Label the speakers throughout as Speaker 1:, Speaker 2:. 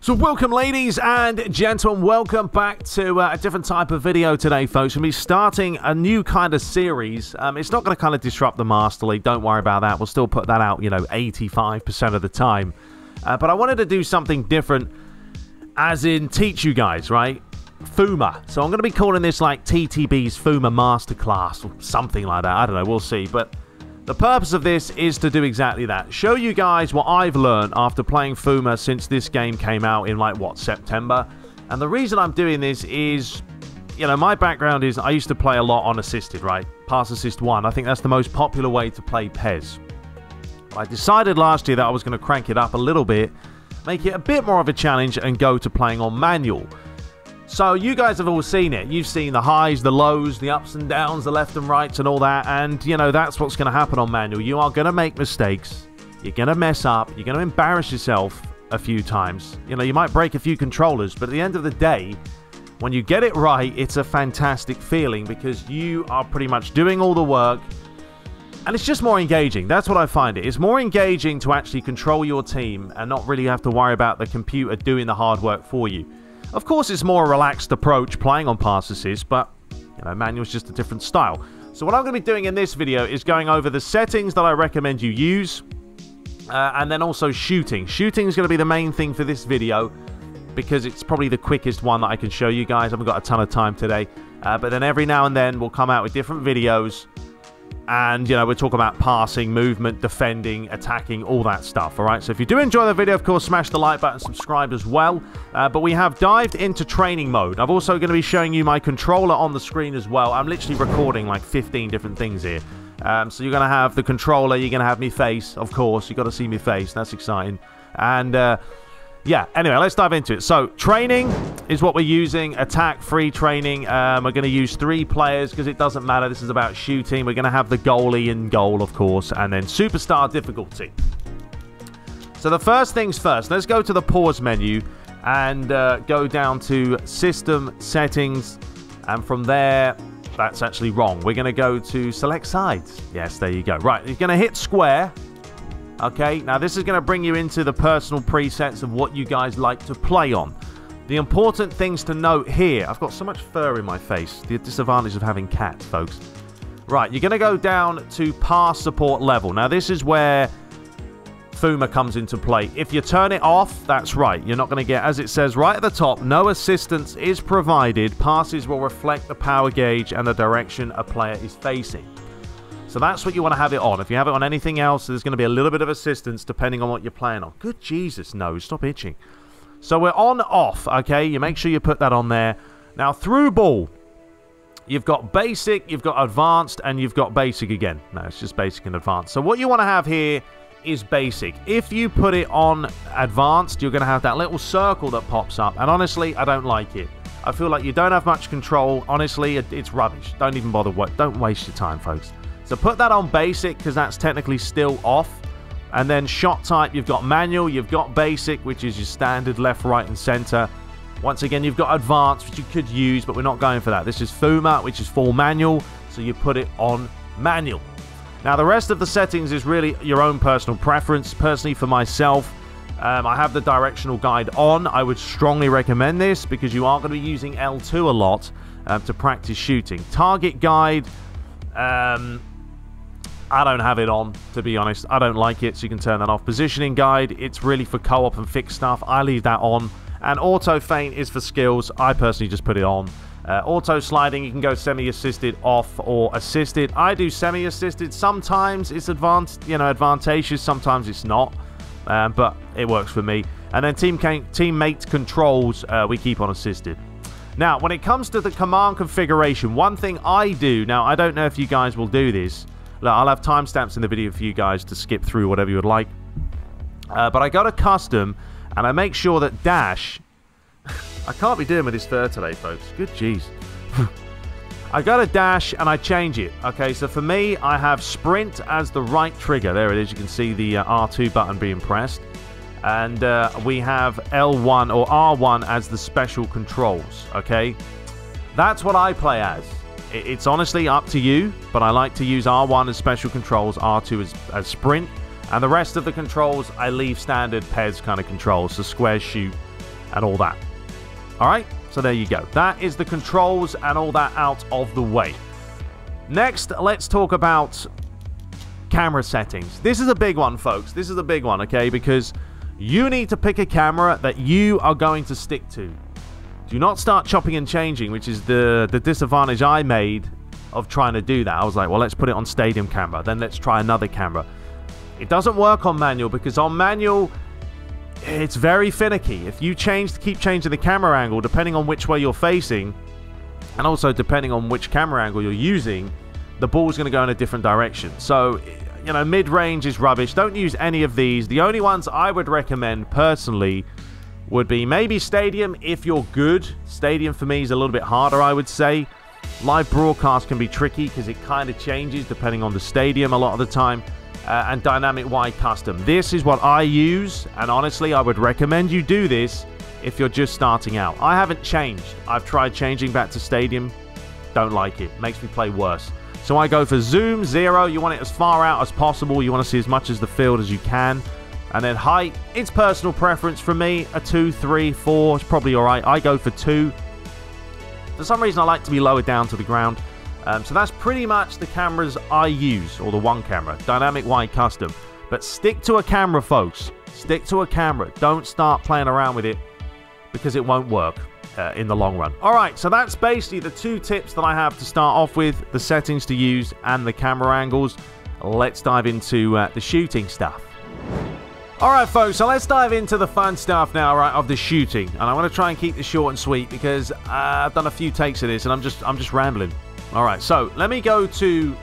Speaker 1: So welcome ladies and gentlemen, welcome back to a different type of video today, folks. We'll be starting a new kind of series. It's not going to kind of disrupt the Master League, don't worry about that. We'll still put that out, you know, 85% of the time. But I wanted to do something different, as in teach you guys, right? Fuma. So I'm going to be calling this like TTB's Fuma Masterclass or something like that. I don't know, we'll see. But the purpose of this is to do exactly that. Show you guys what I've learned after playing Fuma since this game came out in like, what, September? And the reason I'm doing this is, you know, my background is I used to play a lot on assisted, right? Pass assist 1. I think that's the most popular way to play PES. I decided last year that I was going to crank it up a little bit, make it a bit more of a challenge and go to playing on manual. So you guys have all seen it. You've seen the highs, the lows, the ups and downs, the left and rights and all that. And, you know, that's what's going to happen on manual. You are going to make mistakes. You're going to mess up. You're going to embarrass yourself a few times. You know, you might break a few controllers. But at the end of the day, when you get it right, it's a fantastic feeling because you are pretty much doing all the work. And it's just more engaging. That's what I find it. It's more engaging to actually control your team and not really have to worry about the computer doing the hard work for you. Of course, it's more a relaxed approach playing on pass assist, but, you know, manual's just a different style. So what I'm going to be doing in this video is going over the settings that I recommend you use, and then also shooting. Shooting is going to be the main thing for this video, because it's probably the quickest one that I can show you guys. I haven't got a ton of time today, but then every now and then we'll come out with different videos. And, you know, we'll talk about passing, movement, defending, attacking, all that stuff, all right? So if you do enjoy the video, of course, smash the like button, subscribe as well. But we have dived into training mode. I'm also going to be showing you my controller on the screen as well. I'm literally recording like 15 different things here. So you're going to have the controller, you're going to have me face, of course. You've got to see me face. That's exciting. And, yeah, anyway, let's dive into it. So, training is what we're using. Attack, free training. We're going to use 3 players because it doesn't matter. This is about shooting. We're going to have the goalie in goal, of course, and then superstar difficulty. So, the first things first. Let's go to the pause menu and go down to system settings. And from there, that's actually wrong. We're going to go to select sides. Yes, there you go. Right, you're going to hit square. Okay, now this is going to bring you into the personal presets of what you guys like to play on. The important things to note here, I've got so much fur in my face, the disadvantage of having cats, folks. Right, you're going to go down to pass support level. Now this is where Fuma comes into play. If you turn it off, that's right. You're not going to get, as it says right at the top, no assistance is provided. Passes will reflect the power gauge and the direction a player is facing. So that's what you want to have it on. If you have it on anything else, there's going to be a little bit of assistance depending on what you're playing on. Good Jesus, no, stop itching. So we're on off, okay? You make sure you put that on there. Now, through ball, you've got basic, you've got advanced, and you've got basic again. No, it's just basic and advanced. So what you want to have here is basic. If you put it on advanced, you're going to have that little circle that pops up. And honestly, I don't like it. I feel like you don't have much control. Honestly, it's rubbish. Don't even bother. Don't waste your time, folks. So put that on basic because that's technically still off. And then shot type, you've got manual, you've got basic, which is your standard left, right, and center. Once again, you've got advanced, which you could use, but we're not going for that. This is Fuma, which is full manual, so you put it on manual. Now, the rest of the settings is really your own personal preference. Personally, for myself, I have the directional guide on. I would strongly recommend this because you are going to be using L2 a lot to practice shooting. Target guide, I don't have it on, to be honest. I don't like it, so you can turn that off. Positioning guide, it's really for co-op and fixed stuff. I leave that on. And auto feint is for skills. I personally just put it on. Auto sliding, you can go semi-assisted off or assisted. I do semi-assisted. Sometimes it's advantageous. Sometimes it's not. But it works for me. And then teammate controls, we keep on assisted. Now, when it comes to the command configuration, one thing I do, now I don't know if you guys will do this. Look, I'll have timestamps in the video for you guys to skip through whatever you would like. But I go to custom, and I make sure that dash... I can't be doing with this fur today, folks. Good jeez. I go to dash, and I change it. Okay, so for me, I have sprint as the right trigger. There it is. You can see the R2 button being pressed. And we have L1 or R1 as the special controls. Okay, that's what I play as. It's honestly up to you, but I like to use R1 as special controls, R2 as sprint, and the rest of the controls I leave standard PES kind of controls, so square, shoot, and all that. All right, so there you go. That is the controls and all that out of the way. Next, let's talk about camera settings. This is a big one, folks. This is a big one, okay? Because you need to pick a camera that you are going to stick to. Do not start chopping and changing, which is the disadvantage I made of trying to do that. I was like, well, let's put it on stadium camera. Then let's try another camera. It doesn't work on manual because on manual, it's very finicky. If you keep changing the camera angle, depending on which way you're facing, and also depending on which camera angle you're using, the ball's going to go in a different direction. So, you know, mid-range is rubbish. Don't use any of these. The only ones I would recommend personally would be maybe stadium if you're good. Stadium for me is a little bit harder, I would say. Live broadcast can be tricky because it kind of changes depending on the stadium a lot of the time. And dynamic wide custom. This is what I use, and honestly, I would recommend you do this if you're just starting out. I haven't changed. I've tried changing back to stadium. Don't like it. Makes me play worse. So I go for zoom, 0. You want it as far out as possible. You want to see as much as the field as you can. And then height, it's personal preference for me. A 2, 3, 4 is probably alright. I go for 2. For some reason, I like to be lower down to the ground. So that's pretty much the cameras I use, or the one camera, dynamic wide custom. But stick to a camera, folks. Stick to a camera. Don't start playing around with it because it won't work in the long run. All right, so that's basically the 2 tips that I have to start off with, the settings to use and the camera angles. Let's dive into the shooting stuff. All right, folks, so let's dive into the fun stuff now, right, of the shooting. And I want to try and keep this short and sweet because I've done a few takes of this and I'm just rambling. All right, so let me go to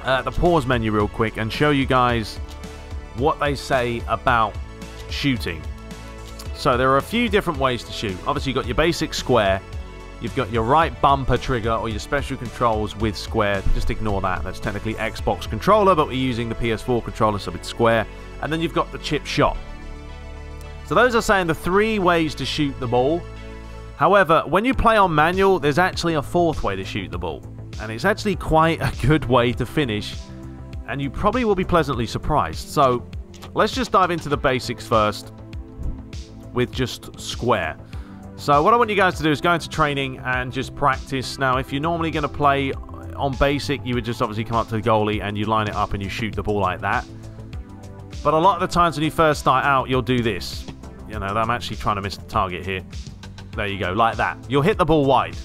Speaker 1: the pause menu real quick and show you guys what they say about shooting. So there are a few different ways to shoot. Obviously, you've got your basic square. You've got your right bumper trigger or your special controls with square. Just ignore that. That's technically Xbox controller, but we're using the PS4 controller, so it's square. And then you've got the chip shot. So those are saying the 3 ways to shoot the ball. However, when you play on manual, there's actually a 4th way to shoot the ball. And it's actually quite a good way to finish. And you probably will be pleasantly surprised. So, let's just dive into the basics first with just square. So, what I want you guys to do is go into training and just practice. Now, if you're normally going to play on basic, you would just obviously come up to the goalie and you line it up and you shoot the ball like that. But a lot of the times when you first start out, you'll do this. You know, I'm actually trying to miss the target here. There you go, like that. You'll hit the ball wide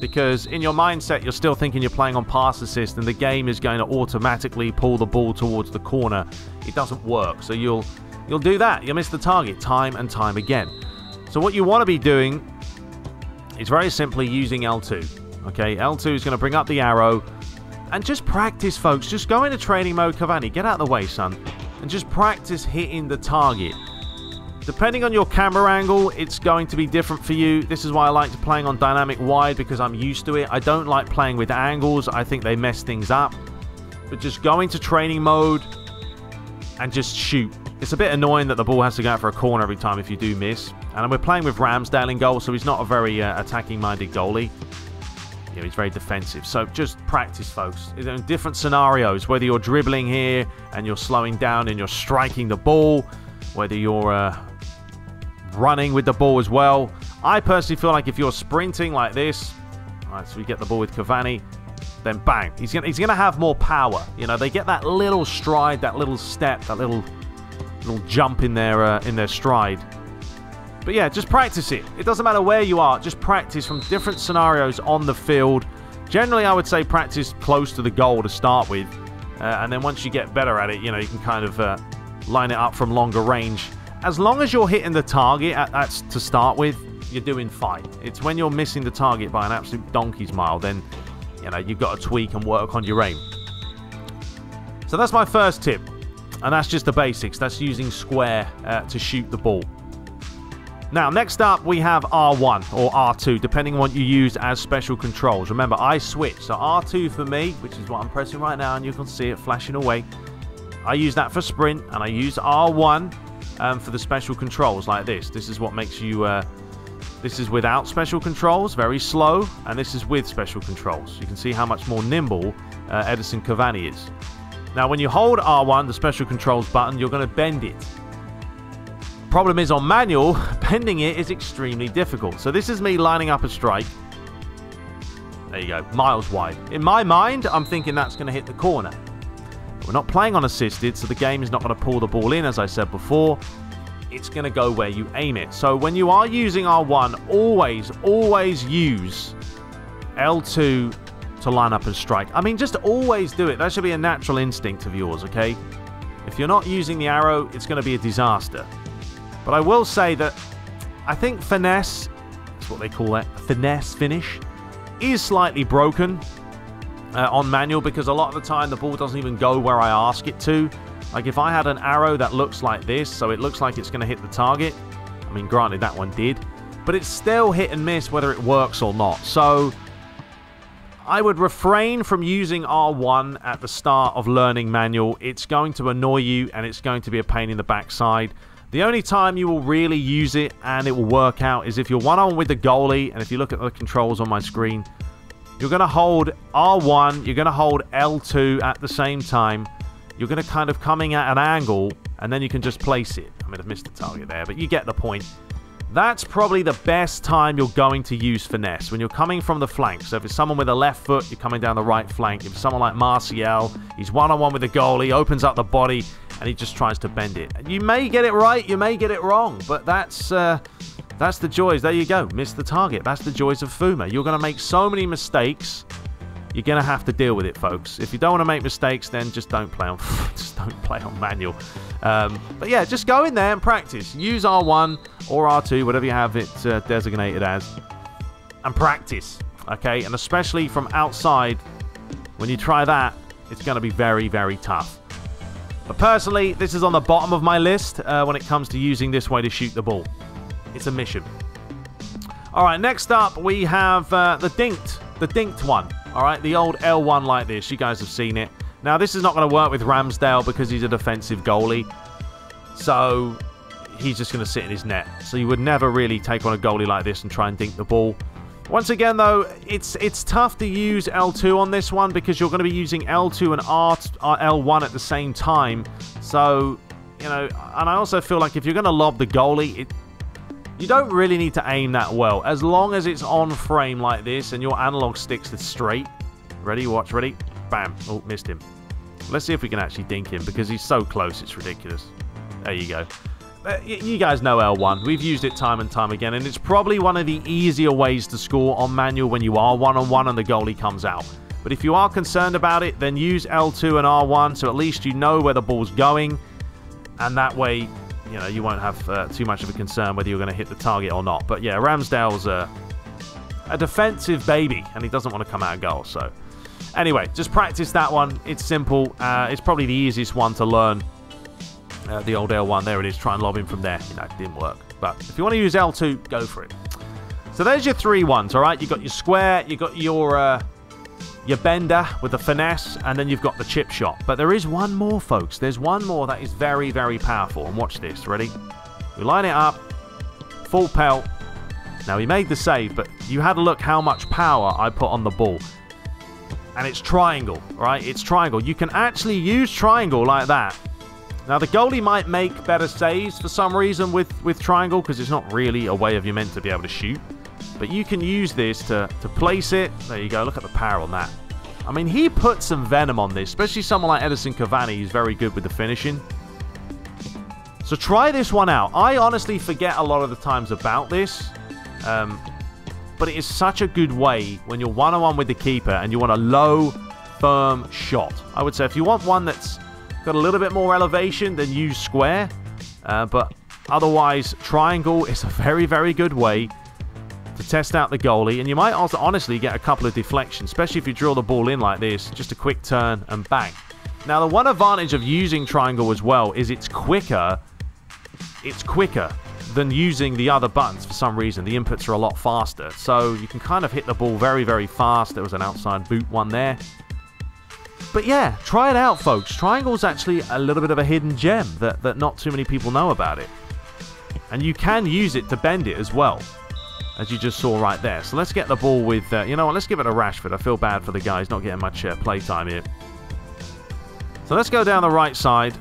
Speaker 1: because in your mindset, you're still thinking you're playing on pass assist and the game is going to automatically pull the ball towards the corner. It doesn't work. So you'll do that. You'll miss the target time and time again. So what you want to be doing is very simply using L2. Okay, L2 is going to bring up the arrow and just practice, folks. Just go into training mode, Cavani. Get out of the way, son. And just practice hitting the target. Depending on your camera angle, it's going to be different for you. This is why I like playing on dynamic wide because I'm used to it. I don't like playing with angles. I think they mess things up. But just go into training mode and just shoot. It's a bit annoying that the ball has to go out for a corner every time if you do miss. And we're playing with Ramsdale in goal, so he's not a very attacking-minded goalie. Yeah, he's very defensive. So just practice, folks. In different scenarios, whether you're dribbling here and you're slowing down and you're striking the ball, whether you're running with the ball as well. I personally feel like if you're sprinting like this, right, so we get the ball with Cavani, then bang, he's gonna have more power. You know, they get that little stride, that little step, that little jump in their stride. But yeah, just practice it. It doesn't matter where you are, just practice from different scenarios on the field. Generally, I would say practice close to the goal to start with, and then once you get better at it, you know, you can kind of line it up from longer range. As long as you're hitting the target to start with, you're doing fine. It's when you're missing the target by an absolute donkey's mile, then, you know, you've got to tweak and work on your aim. So that's my first tip. And that's just the basics. That's using square to shoot the ball. Now, next up, we have R1 or R2, depending on what you use as special controls. Remember, I switch. So R2 for me, which is what I'm pressing right now, and you can see it flashing away. I use that for sprint, and I use R1 for the special controls like this. This is what makes you... this is without special controls, very slow, and this is with special controls. You can see how much more nimble Edison Cavani is. Now, when you hold R1, the special controls button, you're going to bend it. Problem is, on manual, bending it is extremely difficult. So this is me lining up a strike. There you go, miles wide. In my mind, I'm thinking that's going to hit the corner. We're not playing on assisted, so the game is not going to pull the ball in, as I said before. It's going to go where you aim it. So when you are using R1, always use L2 to line up and strike. I mean, just always do it. That should be a natural instinct of yours, okay? If you're not using the arrow, it's going to be a disaster. But I will say that I think finesse, that's what they call it, finesse finish, is slightly broken on manual, because a lot of the time the ball doesn't even go where I ask it to. Like if I had an arrow that looks like this, so it looks like it's going to hit the target. I mean, granted, that one did. But it's still hit and miss whether it works or not. So I would refrain from using R1 at the start of learning manual. It's going to annoy you and it's going to be a pain in the backside. The only time you will really use it and it will work out is if you're one-on-one with the goalie, and if you look at the controls on my screen, you're going to hold R1, you're going to hold L2 at the same time. You're going to kind of coming at an angle, and then you can just place it. I mean, I've missed the target there, but you get the point. That's probably the best time you're going to use finesse, when you're coming from the flank. So if it's someone with a left foot, you're coming down the right flank. If it's someone like Martial, he's one-on-one with the goalie, opens up the body, and he just tries to bend it. You may get it right, you may get it wrong, but that's the joys. There you go, missed the target. That's the joys of Fuma. You're going to make so many mistakes. You're going to have to deal with it, folks. If you don't want to make mistakes, then just don't play on manual. But yeah, just go in there and practice. Use R1 or R2, whatever you have it designated as, and practice, okay? And especially from outside, when you try that, it's going to be very, very tough. But personally, this is on the bottom of my list when it comes to using this way to shoot the ball. It's a mission. All right, next up, we have the dinked one. All right, the old L1 like this. You guys have seen it. Now, this is not going to work with Ramsdale because he's a defensive goalie. So, he's just going to sit in his net. So, you would never really take on a goalie like this and try and dink the ball. Once again, though, it's tough to use L2 on this one because you're going to be using L2 and L1 at the same time. So, you know, and I also feel like if you're going to lob the goalie, you don't really need to aim that well. As long as it's on frame like this and your analog sticks are straight. Ready? Watch. Ready? Bam. Oh, missed him. Let's see if we can actually dink him because he's so close. It's ridiculous. There you go. You guys know L1. We've used it time and time again, and it's probably one of the easier ways to score on manual when you are one-on-one and the goalie comes out. But if you are concerned about it, then use L2 and R1, so at least you know where the ball's going, and that way, you know, you won't have too much of a concern whether you're going to hit the target or not. But yeah, Ramsdale's a defensive baby, and he doesn't want to come out of goal, so... Anyway, just practice that one. It's simple. It's probably the easiest one to learn. The old L1, there it is. Try and lob him from there. You know, it didn't work. But if you want to use L2, go for it. So there's your three ones, all right? You've got your square, you've got your bender with the finesse, and then you've got the chip shot. But there is one more, folks. There's one more that is very, very powerful. And watch this. Ready? We line it up. Full pelt. Now, he made the save, but you had a look how much power I put on the ball. And it's triangle, right? It's triangle. You can actually use triangle like that. Now, the goalie might make better saves for some reason with triangle because it's not really a way of you meant to be able to shoot. But you can use this to place it. There you go. Look at the power on that. I mean, he put some venom on this, especially someone like Edison Cavani. He's very good with the finishing. So try this one out. I honestly forget a lot of the times about this. But it is such a good way when you're one-on-one with the keeper and you want a low, firm shot. I would say if you want one that's got a little bit more elevation, then use square. But otherwise, triangle is a very, very good way to test out the goalie. And you might also honestly get a couple of deflections, especially if you drill the ball in like this. Just a quick turn and bang. Now, the one advantage of using triangle as well is it's quicker. It's quicker than using the other buttons for some reason. The inputs are a lot faster. So you can kind of hit the ball very, very fast. There was an outside boot one there. But yeah, try it out, folks. Triangle's actually a little bit of a hidden gem that not too many people know about it. And you can use it to bend it as well, as you just saw right there. So let's get the ball with, you know what, let's give it to Rashford. I feel bad for the guy. He's not getting much play time here. So let's go down the right side.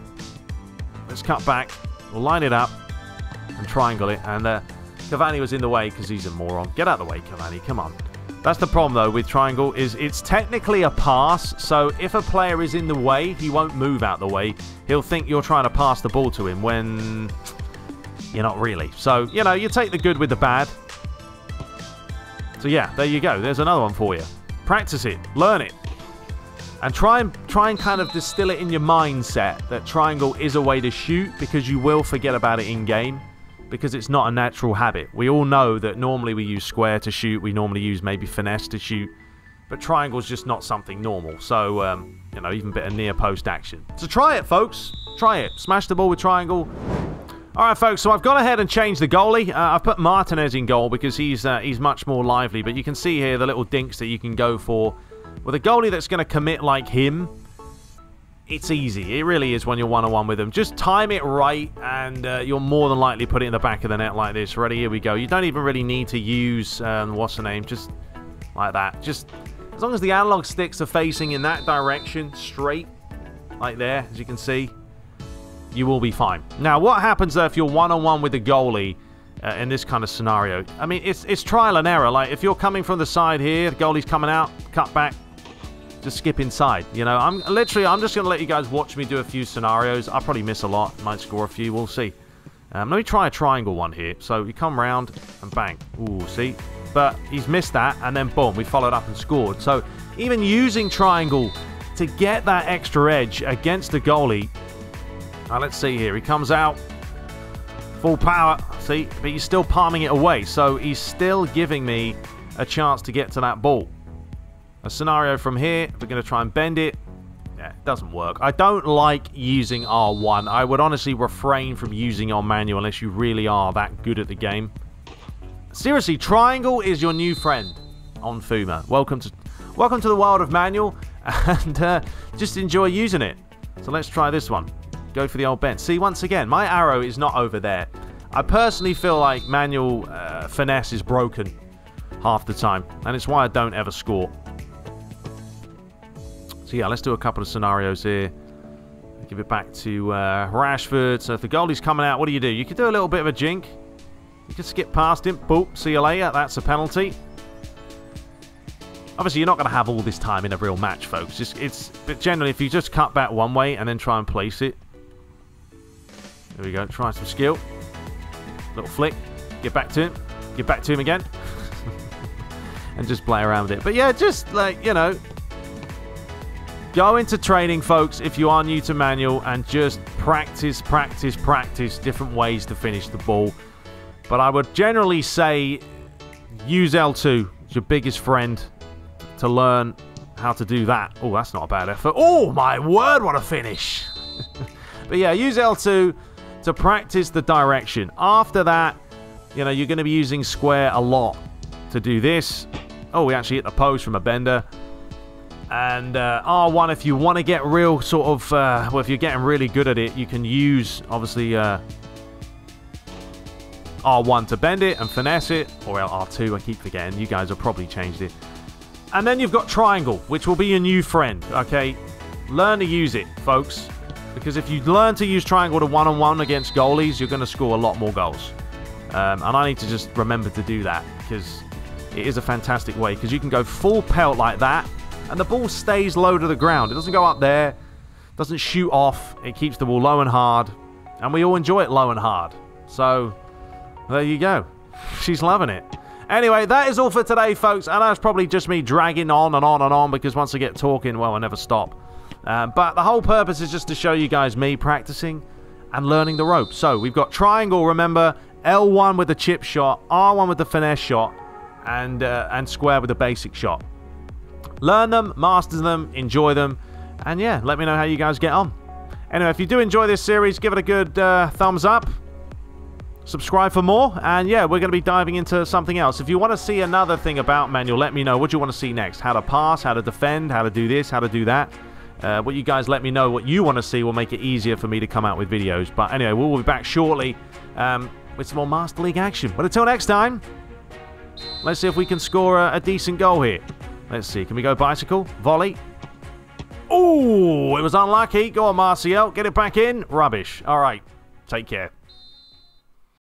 Speaker 1: Let's cut back. We'll line it up. and triangle it, and Cavani was in the way because he's a moron. Get out of the way, Cavani, come on. That's the problem, though, with triangle, is it's technically a pass, so if a player is in the way, he won't move out the way. He'll think you're trying to pass the ball to him when you're not really. So, you know, you take the good with the bad. So, yeah, there you go. There's another one for you. Practice it. Learn it. And try and kind of distill it in your mindset that triangle is a way to shoot, because you will forget about it in-game. Because it's not a natural habit. We all know that normally we use square to shoot. We normally use maybe finesse to shoot. But triangle's just not something normal. So, you know, even a bit of near post action. So try it, folks. Try it. Smash the ball with triangle. All right, folks. So I've gone ahead and changed the goalie. I've put Martinez in goal because he's much more lively. But you can see here the little dinks that you can go for. With a goalie that's going to commit like him, it's easy. It really is when you're one-on-one with them. Just time it right, and you'll more than likely put it in the back of the net like this. Ready? Here we go. You don't even really need to use, what's the name? Just like that. Just as long as the analog sticks are facing in that direction, straight, like there, as you can see, you will be fine. Now, what happens though if you're one-on-one with the goalie in this kind of scenario? I mean, it's trial and error. Like, if you're coming from the side here, the goalie's coming out, cut back, just skip inside. You know, I'm just going to let you guys watch me do a few scenarios. I'll probably miss a lot. Might score a few. We'll see. Let me try a triangle one here. So you come round and bang. Ooh, see? But he's missed that, and then boom, we followed up and scored. So even using triangle to get that extra edge against the goalie. Now let's see here. He comes out. Full power. See? But he's still palming it away. So he's still giving me a chance to get to that ball. A scenario from here, we're going to try and bend it. Yeah, it doesn't work. I don't like using R1. I would honestly refrain from using on manual unless you really are that good at the game. Seriously, triangle is your new friend on Fuma. Welcome to the world of manual, and just enjoy using it. So let's try this one. Go for the old bend. See, once again, my arrow is not over there. I personally feel like manual finesse is broken half the time, and it's why I don't ever score. So yeah, let's do a couple of scenarios here. Give it back to Rashford. So if the goalie's coming out, what do? You could do a little bit of a jink. You could skip past him. Boop, see you later. That's a penalty. Obviously, you're not going to have all this time in a real match, folks. But generally, if you just cut back one way and then try and place it. There we go. Try some skill. Little flick. Get back to him. Get back to him again. And just play around with it. But yeah, just like, you know, go into training, folks, if you are new to manual, and just practice different ways to finish the ball. But I would generally say use L2. It's your biggest friend to learn how to do that. Oh, that's not a bad effort. Oh, my word, what a finish. But yeah, use L2 to practice the direction. After that, you know, you're going to be using square a lot to do this. Oh, we actually hit the post from a bender. And R1, if you want to get real sort of, well, if you're getting really good at it, you can use, obviously, R1 to bend it and finesse it, or R2, I keep forgetting. You guys have probably changed it. And then you've got triangle, which will be your new friend, okay? Learn to use it, folks, because if you learn to use triangle to one-on-one against goalies, you're going to score a lot more goals. And I need to just remember to do that, because it is a fantastic way, because you can go full pelt like that, and the ball stays low to the ground. It doesn't go up there, doesn't shoot off. It keeps the ball low and hard, and we all enjoy it low and hard. So, there you go. She's loving it. Anyway, that is all for today, folks, and that's probably just me dragging on and on and on, because once I get talking, well, I never stop. But the whole purpose is just to show you guys me practicing and learning the ropes. So, we've got triangle, remember, L1 with the chip shot, R1 with the finesse shot, and square with the basic shot. Learn them, master them, enjoy them, and yeah, let me know how you guys get on. Anyway, if you do enjoy this series, give it a good thumbs up. Subscribe for more, and yeah, we're going to be diving into something else. If you want to see another thing about manual, let me know. What do you want to see next? How to pass, how to defend, how to do this, how to do that. What you guys let me know what you want to see will make it easier for me to come out with videos. But anyway, we'll be back shortly with some more Master League action. But until next time, let's see if we can score a decent goal here. Let's see. Can we go bicycle? Volley. Oh, it was unlucky. Go on, Martial. Get it back in. Rubbish. All right. Take care.